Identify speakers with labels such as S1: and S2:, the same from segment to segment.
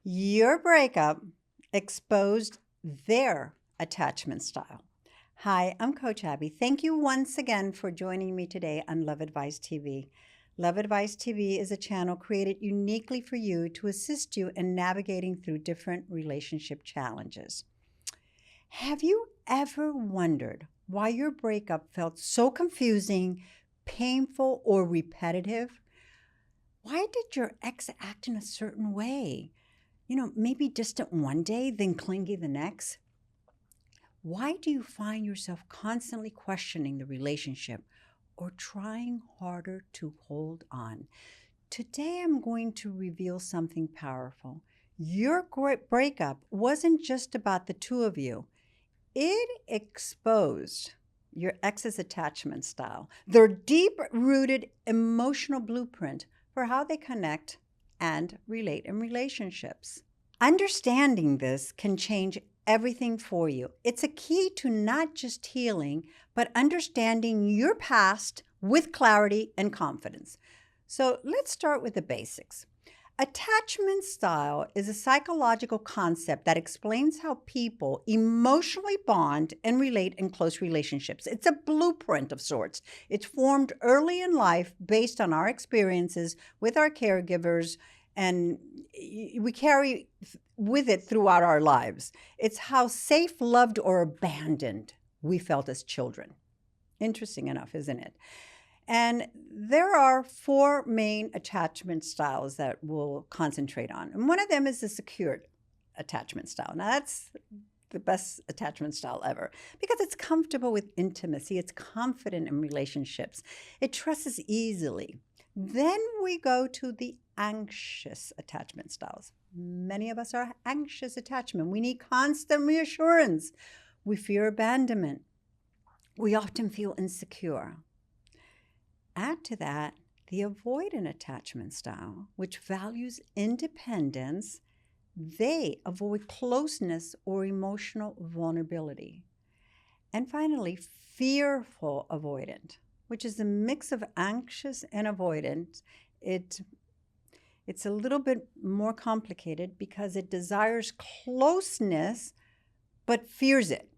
S1: Your breakup exposed their attachment style. Hi, I'm Coach Abby. Thank you once again for joining me today on Love Advice TV. Love Advice TV is a channel created uniquely for you to assist you in navigating through different relationship challenges. Have you ever wondered why your breakup felt so confusing, painful, or repetitive? Why did your ex act in a certain way? Maybe distant one day, then clingy the next. Why do you find yourself constantly questioning the relationship or trying harder to hold on? Today, I'm going to reveal something powerful. Your great breakup wasn't just about the two of you, it exposed your ex's attachment style, their deep rooted emotional blueprint for how they connect and relate in relationships. Understanding this can change everything for you. It's a key to not just healing, but understanding your past with clarity and confidence. So let's start with the basics. Attachment style is a psychological concept that explains how people emotionally bond and relate in close relationships. It's a blueprint of sorts. It's formed early in life based on our experiences with our caregivers, and we carry with it throughout our lives. It's how safe, loved, or abandoned we felt as children. Interesting enough, isn't it? And there are four main attachment styles that we'll concentrate on. And one of them is the secured attachment style. Now, that's the best attachment style ever because it's comfortable with intimacy, it's confident in relationships, it trusts easily. Then we go to the anxious attachment styles. Many of us are anxious attachment. We need constant reassurance. We fear abandonment. We often feel insecure. Add to that the avoidant attachment style, which values independence. They avoid closeness or emotional vulnerability. And finally, fearful avoidant, which is a mix of anxious and avoidant. It's a little bit more complicated because it desires closeness but fears it.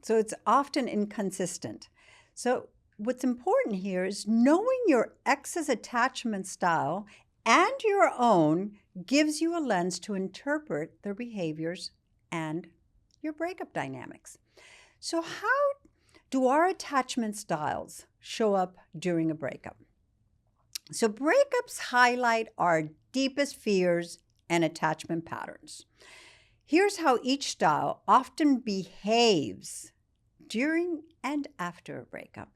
S1: So it's often inconsistent. So what's important here is knowing your ex's attachment style and your own gives you a lens to interpret their behaviors and your breakup dynamics. So how do our attachment styles show up during a breakup? So breakups highlight our deepest fears and attachment patterns. Here's how each style often behaves during and after a breakup.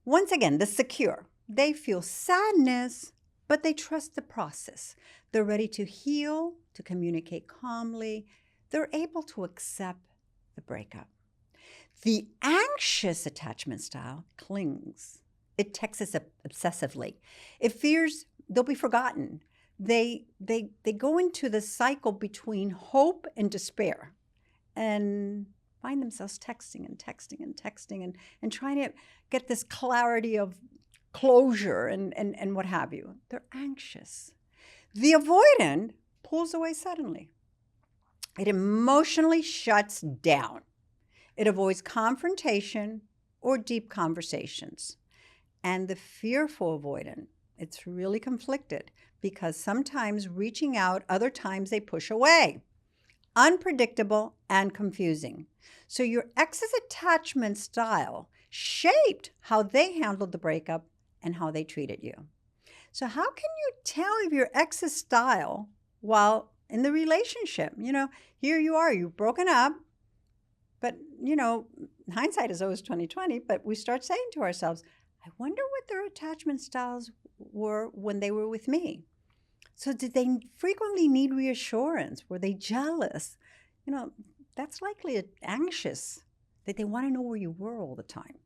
S1: Once again, the secure. They feel sadness, but they trust the process. They're ready to heal, to communicate calmly. They're able to accept the breakup. The anxious attachment style clings. It texts obsessively. It fears they'll be forgotten. They go into the cycle between hope and despair and find themselves texting and trying to get this clarity of closure and what have you. They're anxious. The avoidant pulls away suddenly. It emotionally shuts down. It avoids confrontation or deep conversations. And the fearful avoidant, it's really conflicted because sometimes reaching out, other times they push away. Unpredictable and confusing. So your ex's attachment style shaped how they handled the breakup and how they treated you. So how can you tell if your ex's style while in the relationship? Here you are, you've broken up, but hindsight is always 20/20, but we start saying to ourselves, I wonder what their attachment styles were when they were with me. So did they frequently need reassurance? Were they jealous? That's likely anxious, that they want to know where you were all the time.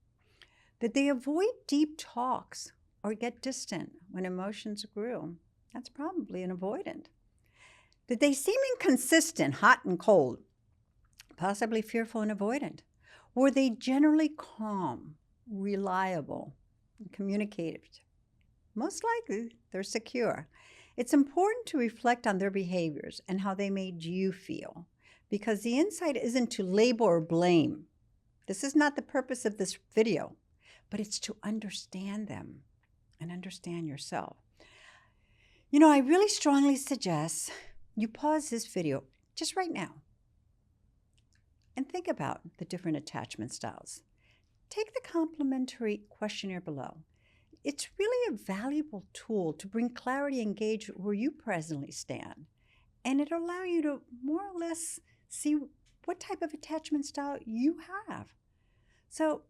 S1: Did they avoid deep talks or get distant when emotions grew? That's probably an avoidant. Did they seem inconsistent, hot and cold? Possibly fearful and avoidant. Were they generally calm, reliable, and communicative? Most likely, they're secure. It's important to reflect on their behaviors and how they made you feel, because the insight isn't to label or blame. This is not the purpose of this video, but it's to understand them and understand yourself. I really strongly suggest you pause this video just right now and think about the different attachment styles. Take the complimentary questionnaire below. It's really a valuable tool to bring clarity and gauge where you presently stand. And it'll allow you to more or less see what type of attachment style you have. So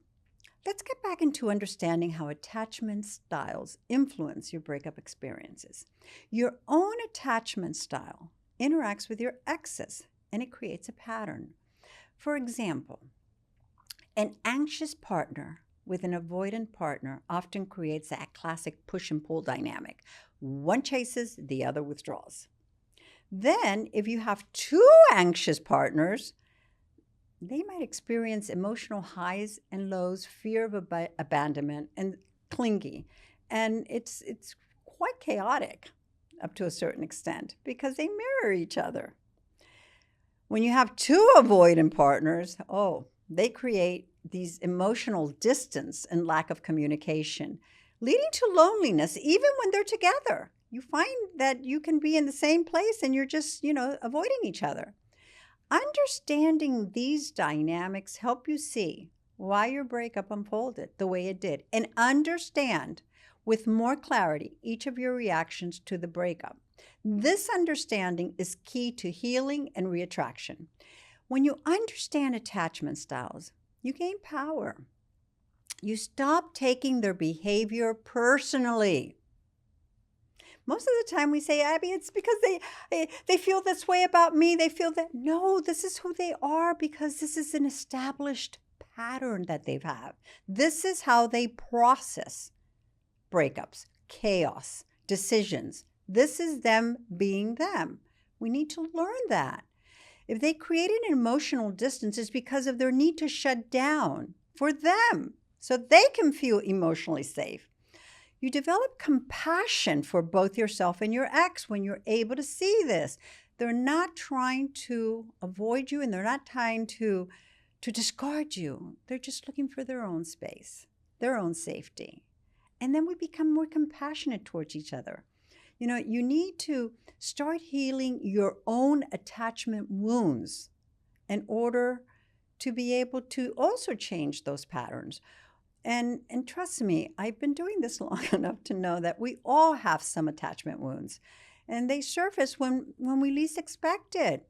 S1: let's get back into understanding how attachment styles influence your breakup experiences. Your own attachment style interacts with your ex's, and it creates a pattern. For example, an anxious partner with an avoidant partner often creates that classic push and pull dynamic. One chases, the other withdraws. Then, if you have two anxious partners, they might experience emotional highs and lows, fear of abandonment, and clingy. And it's quite chaotic up to a certain extent because they mirror each other. When you have two avoidant partners, they create these emotional distance and lack of communication, leading to loneliness even when they're together. You find that you can be in the same place and you're just, avoiding each other. Understanding these dynamics help you see why your breakup unfolded the way it did and understand with more clarity each of your reactions to the breakup. This understanding is key to healing and reattraction. When you understand attachment styles, you gain power. You stop taking their behavior personally. Most of the time we say, Abby, it's because they feel this way about me. They feel that. No, this is who they are because this is an established pattern that they've had. This is how they process breakups, chaos, decisions. This is them being them. We need to learn that. If they created an emotional distance, it's because of their need to shut down for them so they can feel emotionally safe. You develop compassion for both yourself and your ex when you're able to see this. They're not trying to avoid you and they're not trying to discard you. They're just looking for their own space, their own safety. And then we become more compassionate towards each other. You need to start healing your own attachment wounds in order to be able to also change those patterns. And trust me, I've been doing this long enough to know that we all have some attachment wounds. And they surface when we least expect it.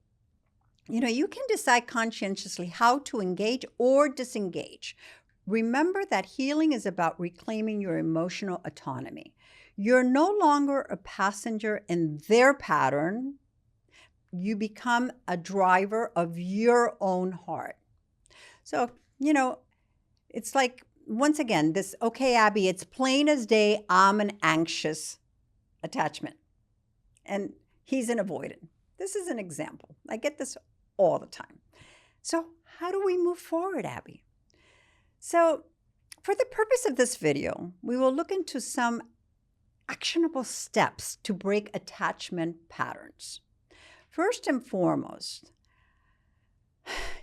S1: You can decide conscientiously how to engage or disengage. Remember that healing is about reclaiming your emotional autonomy. You're no longer a passenger in their pattern. You become a driver of your own heart. So, it's like, once again, this, okay, Abby, it's plain as day, I'm an anxious attachment. And he's an avoidant. This is an example. I get this all the time. So how do we move forward, Abby? So for the purpose of this video, we will look into some actionable steps to break attachment patterns. First and foremost,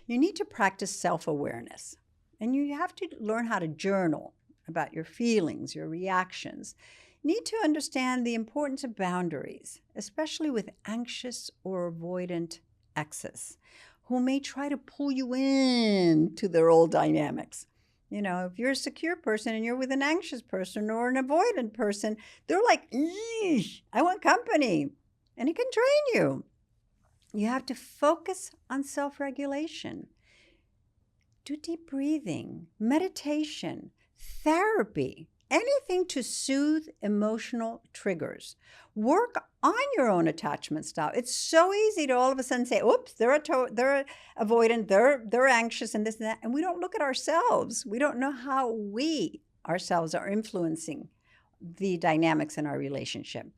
S1: you need to practice self-awareness. And you have to learn how to journal about your feelings, your reactions. You need to understand the importance of boundaries, especially with anxious or avoidant exes who may try to pull you into their old dynamics. If you're a secure person and you're with an anxious person or an avoidant person, they're like, I want company. And it can drain you. You have to focus on self-regulation. Do deep breathing, meditation, therapy, anything to soothe emotional triggers. Work on your own attachment style. It's so easy to all of a sudden say, oops, they're avoidant, they're anxious and this and that. And we don't look at ourselves. We don't know how we ourselves are influencing the dynamics in our relationship.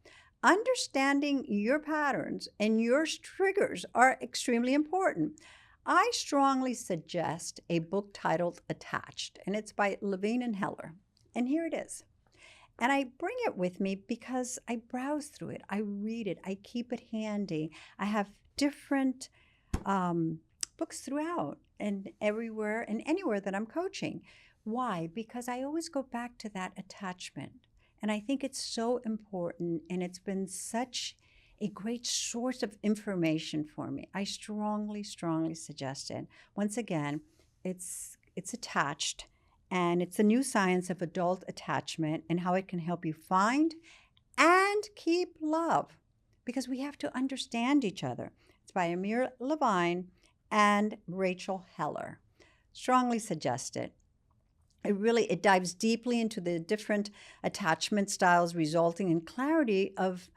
S1: Understanding your patterns and your triggers are extremely important. I strongly suggest a book titled Attached, and it's by Levine and Heller. And here it is. And I bring it with me because I browse through it, I read it, I keep it handy. I have different um, books throughout and everywhere and anywhere that I'm coaching. Why? Because I always go back to that attachment. And I think it's so important, and it's been such a great source of information for me. I strongly, strongly suggest it. Once again, it's attached, and it's the new science of adult attachment and how it can help you find and keep love, because we have to understand each other. It's by Amir Levine and Rachel Heller. Strongly suggest it. It dives deeply into the different attachment styles, resulting in clarity of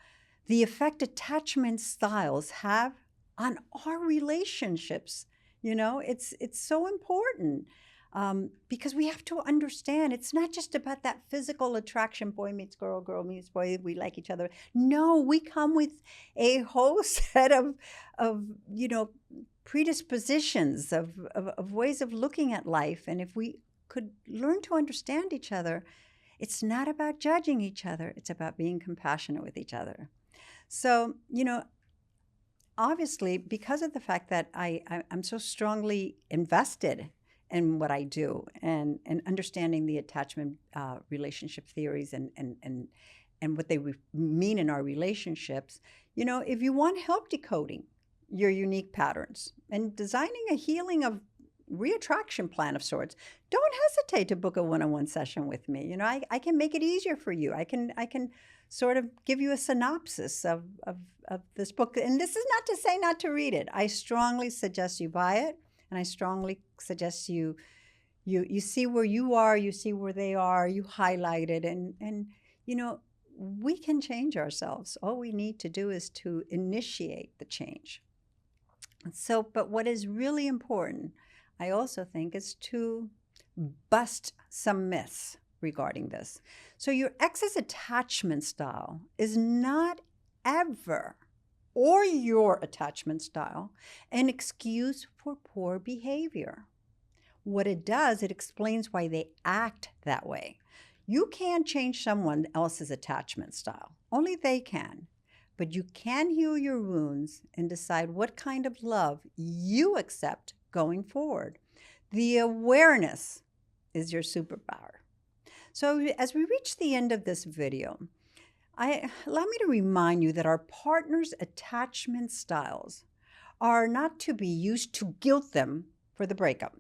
S1: the effect attachment styles have on our relationships. It's so important, because we have to understand it's not just about that physical attraction, boy meets girl, girl meets boy, we like each other. No, we come with a whole set of predispositions, of ways of looking at life. And if we could learn to understand each other, it's not about judging each other, it's about being compassionate with each other. So, obviously, because of the fact that I'm so strongly invested in what I do, and understanding the attachment relationship theories, and what they mean in our relationships, if you want help decoding your unique patterns and designing a healing of reattraction plan of sorts, don't hesitate to book a one-on-one session with me. I can make it easier for you. I can sort of give you a synopsis of this book. And this is not to say not to read it. I strongly suggest you buy it, and I strongly suggest you see where you are, you see where they are, you highlight it, and we can change ourselves. All we need to do is to initiate the change. So, but what is really important, I also think, is to bust some myths regarding this. So your ex's attachment style is not ever, or your attachment style, an excuse for poor behavior. What it does, it explains why they act that way. You can't change someone else's attachment style. Only they can. But you can heal your wounds and decide what kind of love you accept going forward. The awareness is your superpower. So as we reach the end of this video, allow me to remind you that our partner's attachment styles are not to be used to guilt them for the breakup.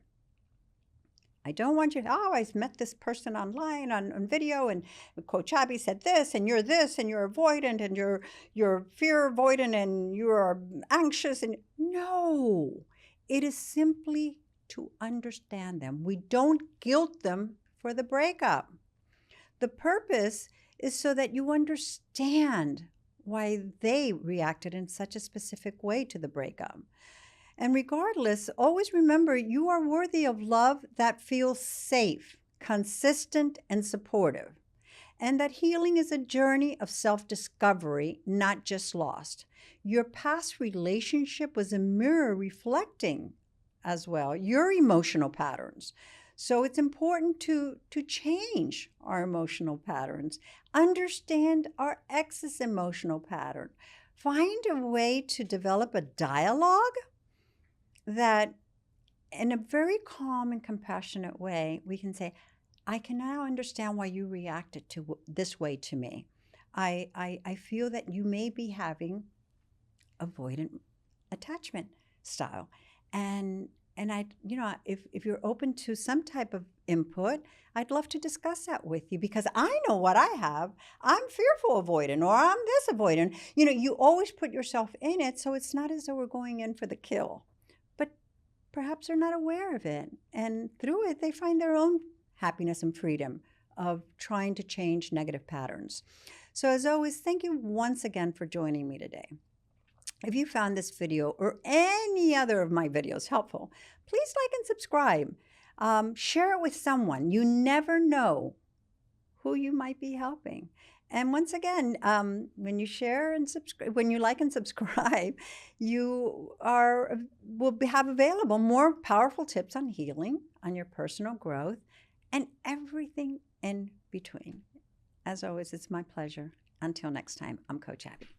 S1: I don't want you to, I met this person online on video, and Coach Abby said this, and you're avoidant, and you're fear avoidant, and you're anxious. And no, it is simply to understand them. We don't guilt them for the breakup. The purpose is so that you understand why they reacted in such a specific way to the breakup. And regardless, always remember you are worthy of love that feels safe, consistent, and supportive. And that healing is a journey of self-discovery, not just lost. Your past relationship was a mirror reflecting as well your emotional patterns. So it's important to change our emotional patterns, understand our ex's emotional pattern, find a way to develop a dialogue that, in a very calm and compassionate way, we can say, I can now understand why you reacted to this way to me. I feel that you may be having avoidant attachment style. And if you're open to some type of input, I'd love to discuss that with you, because I know what I have. I'm fearful avoidant, or I'm this avoidant. You always put yourself in it, so it's not as though we're going in for the kill. But perhaps they're not aware of it. And through it, they find their own happiness and freedom of trying to change negative patterns. So as always, thank you once again for joining me today. If you found this video or any other of my videos helpful, please like and subscribe. Share it with someone. You never know who you might be helping. And once again, when you share and subscribe, when you like and subscribe, you will have available more powerful tips on healing, on your personal growth, and everything in between. As always, it's my pleasure. Until next time, I'm Coach Abby.